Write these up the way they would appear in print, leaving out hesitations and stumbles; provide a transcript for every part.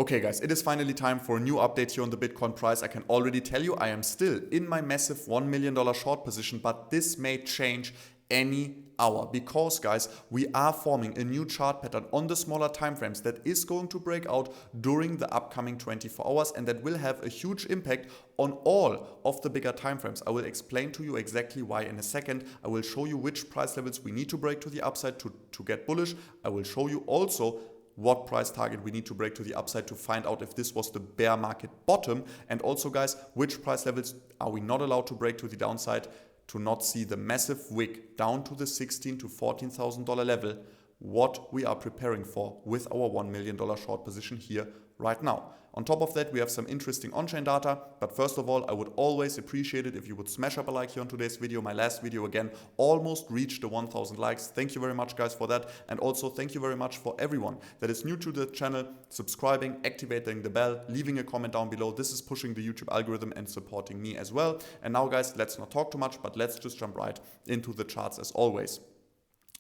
Okay guys, it is finally time for a new update here on the Bitcoin price. I can already tell you I am still in my massive $1 million short position, but this may change any hour because guys, we are forming a new chart pattern on the smaller time frames that is going to break out during the upcoming 24 hours, and that will have a huge impact on all of the bigger time frames. I will explain to you exactly why in a second. I will show you which price levels we need to break to the upside to get bullish. I will show you also what price target we need to break to the upside to find out if this was the bear market bottom, and also guys, which price levels are we not allowed to break to the downside to not see the massive wick down to the $16,000 to $14,000 level, what we are preparing for with our $1 million short position here right now. On top of that, we have some interesting on-chain data, but first of all, I would always appreciate it if you would smash up a like here on today's video. My last video again almost reached the 1,000 likes. Thank you very much guys for that, and also thank you very much for everyone that is new to the channel, subscribing, activating the bell, leaving a comment down below. This is pushing the YouTube algorithm and supporting me as well. And now guys, let's not talk too much, but let's just jump right into the charts as always.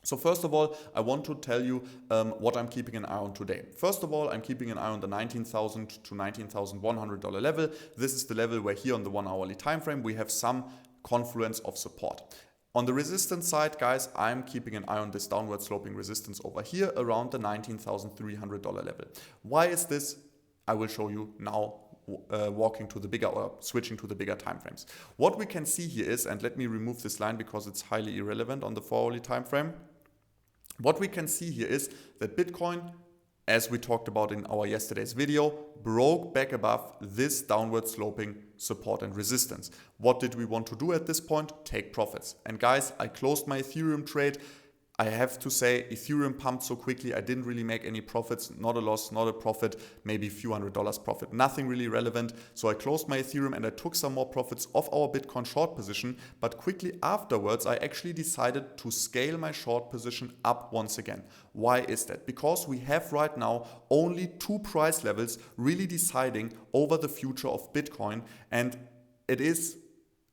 So first of all, I want to tell you what I'm keeping an eye on today. First of all, I'm keeping an eye on the $19,000 to $19,100 level. This is the level where here on the 1 hourly time frame we have some confluence of support. On the resistance side, guys, I'm keeping an eye on this downward sloping resistance over here around the $19,300 level. Why is this? I will show you now. Walking to the bigger or switching to the bigger time frames. What we can see here is, and let me remove this line because it's highly irrelevant on the 4 hourly time frame. What we can see here is that Bitcoin, as we talked about in our yesterday's video, broke back above this downward sloping support and resistance. What did we want to do at this point? Take profits. And guys, I closed my Ethereum trade. I have to say, Ethereum pumped so quickly, I didn't really make any profits, not a loss, not a profit, maybe a few $100 profit, nothing really relevant. So I closed my Ethereum and I took some more profits off our Bitcoin short position, but quickly afterwards, I actually decided to scale my short position up once again. Why is that? Because we have right now only 2 price levels really deciding over the future of Bitcoin, and it is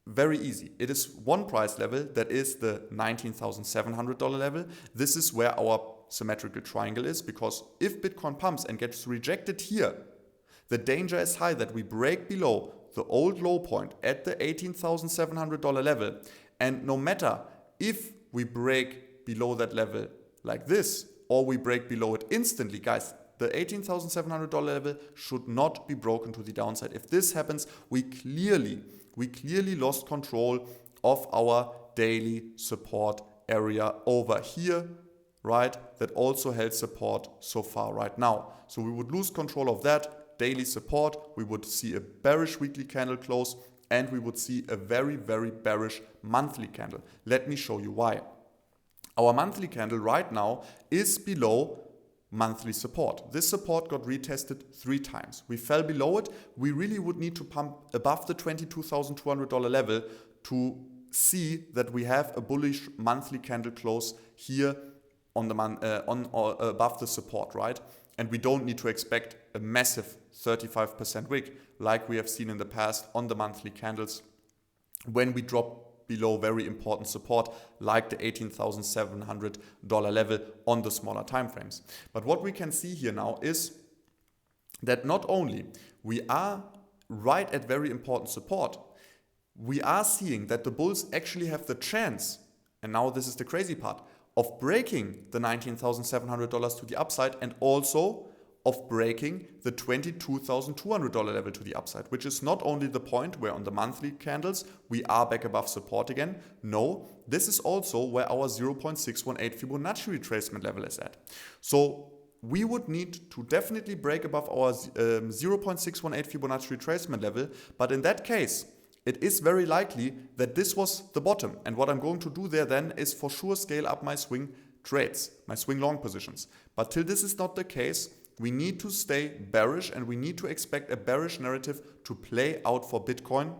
very easy. It is one price level that is the $19,700 level. This is where our symmetrical triangle is, because if Bitcoin pumps and gets rejected here, the danger is high that we break below the old low point at the $18,700 level. And no matter if we break below that level like this or we break below it instantly, guys, the $18,700 level should not be broken to the downside. If this happens, we clearly lost control of our daily support area over here, right? That also held support so far right now. So we would lose control of that daily support. We would see a bearish weekly candle close, and we would see a very, very bearish monthly candle. Let me show you why. Our monthly candle right now is below monthly support. This support got retested 3 times. We fell below it. We really would need to pump above the $22,200 level to see that we have a bullish monthly candle close here on the above the support, right? And we don't need to expect a massive 35% wick like we have seen in the past on the monthly candles when we drop below very important support like the $18,700 level on the smaller time frames. But what we can see here now is that not only we are right at very important support, we are seeing that the bulls actually have the chance, and now this is the crazy part, of breaking the $19,700 to the upside, and also of breaking the $22,200 level to the upside, which is not only the point where on the monthly candles we are back above support again. No, this is also where our 0.618 Fibonacci retracement level is at. So we would need to definitely break above our 0.618 Fibonacci retracement level, but in that case, it is very likely that this was the bottom. And what I'm going to do there then is for sure scale up my swing trades, my swing long positions. But till this is not the case, we need to stay bearish, and we need to expect a bearish narrative to play out for Bitcoin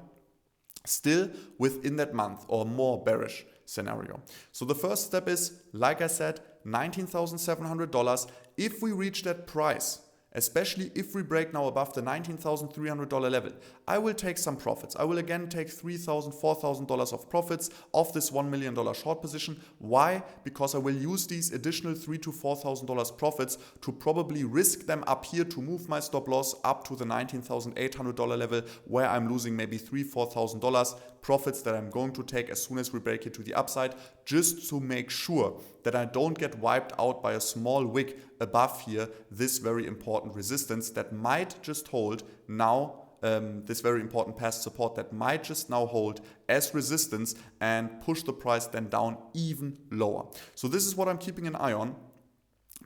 still within that month or more bearish scenario. So the first step is, like I said, $19,700. If we reach that price especially if we break now above the $19,300 level, I will take some profits. I will again take $3,000, $4,000 of profits of this $1 million short position. Why? Because I will use these additional $3,000 to $4,000 profits to probably risk them up here to move my stop loss up to the $19,800 level, where I'm losing maybe $3,000, $4,000 profits that I'm going to take as soon as we break it to the upside, just to make sure that I don't get wiped out by a small wick above here, this very important resistance that might just hold now, this very important past support that might just now hold as resistance and push the price then down even lower. So this is what I'm keeping an eye on.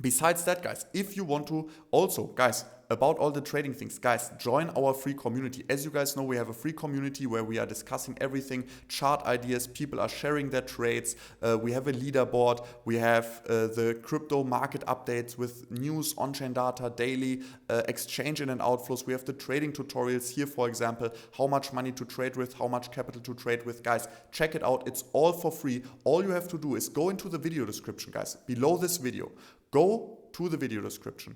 Besides that, guys, if you want to also, guys, about all the trading things, guys, join our free community. As you guys know, we have a free community where we are discussing everything, chart ideas, people are sharing their trades, we have a leaderboard, we have the crypto market updates with news, on-chain data, daily exchange in and outflows. We have the trading tutorials here, for example, how much money to trade with, how much capital to trade with. Guys, check it out. It's all for free. All you have to do is go into the video description, guys, below this video. Go to the video description.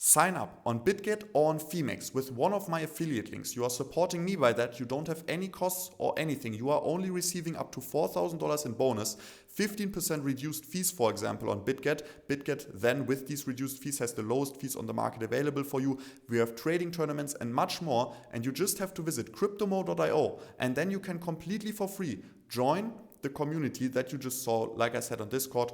Sign up on BitGet or on Phemex with one of my affiliate links. You are supporting me by that. You don't have any costs or anything. You are only receiving up to $4,000 in bonus, 15% reduced fees, for example, on BitGet. BitGet then, with these reduced fees, has the lowest fees on the market available for you. We have trading tournaments and much more. And you just have to visit cryptomo.io, and then you can completely for free join the community that you just saw, like I said, on Discord,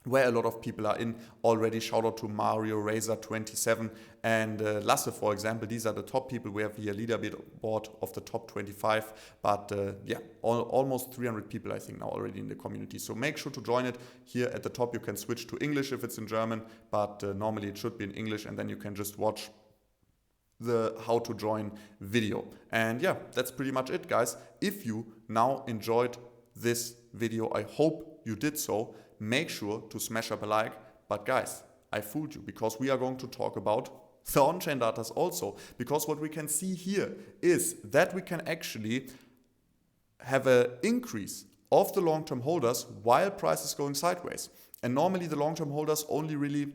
where a lot of people are in already. Shout out to Mario, Razor 27 and Lasse, for example. These are the top people. We have here a leaderboard of the top 25. But yeah, almost 300 people, I think, now already in the community. So make sure to join it. Here at the top, you can switch to English if it's in German, but normally it should be in English, and then you can just watch the how to join video. And yeah, that's pretty much it, guys. If you now enjoyed this video, I hope you did so. Make sure to smash up a like. But guys, I fooled you, because we are going to talk about the on-chain data also. Because what we can see here is that we can actually have an increase of the long-term holders while price is going sideways. And normally the long-term holders only really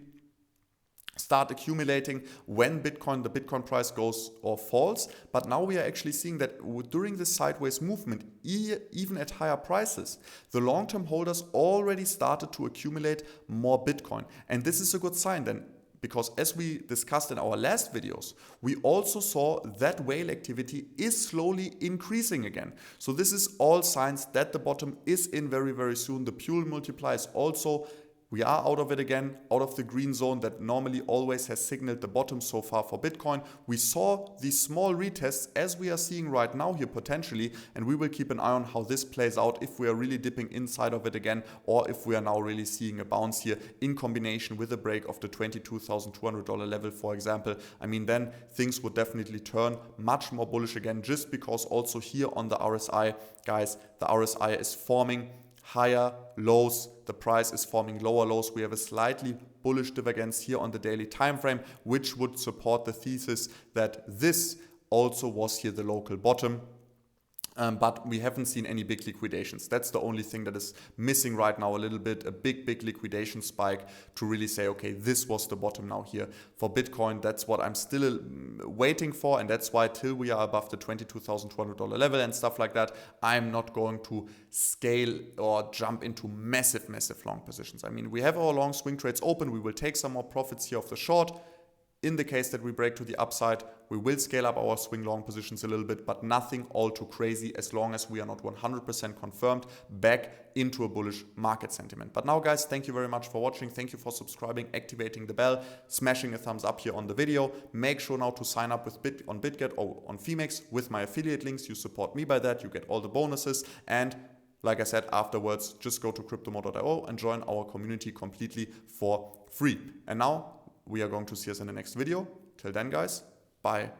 start accumulating when the Bitcoin price goes or falls. But now we are actually seeing that during this sideways movement, even at higher prices, the long-term holders already started to accumulate more Bitcoin. And this is a good sign then, because as we discussed in our last videos, we also saw that whale activity is slowly increasing again. So this is all signs that the bottom is in very, very soon. The Puel multiplier is also, we are out of it again, out of the green zone that normally always has signaled the bottom so far for Bitcoin. We saw these small retests as we are seeing right now here potentially, and we will keep an eye on how this plays out, if we are really dipping inside of it again, or if we are now really seeing a bounce here in combination with a break of the $22,200 level, for example. I mean, then things would definitely turn much more bullish again, just because also here on the RSI, guys, the RSI is forming higher lows, the price is forming lower lows. We have a slightly bullish divergence here on the daily time frame, which would support the thesis that this also was here the local bottom. But we haven't seen any big liquidations. That's the only thing that is missing right now a little bit, a big liquidation spike to really say, okay, this was the bottom now here for Bitcoin. That's what I'm still waiting for, and that's why till we are above the $22,200 level and stuff like that, I'm not going to scale or jump into massive long positions. I mean, we have our long swing trades open. We will take some more profits here off the short. In the case that we break to the upside, we will scale up our swing long positions a little bit, but nothing all too crazy, as long as we are not 100% confirmed back into a bullish market sentiment. But now, guys, thank you very much for watching. Thank you for subscribing, activating the bell, smashing a thumbs up here on the video. Make sure now to sign up with on BitGet or on Phemex with my affiliate links. You support me by that. You get all the bonuses. And like I said, afterwards, just go to cryptomo.io and join our community completely for free. And now, we are going to see us in the next video. Till then, guys, bye.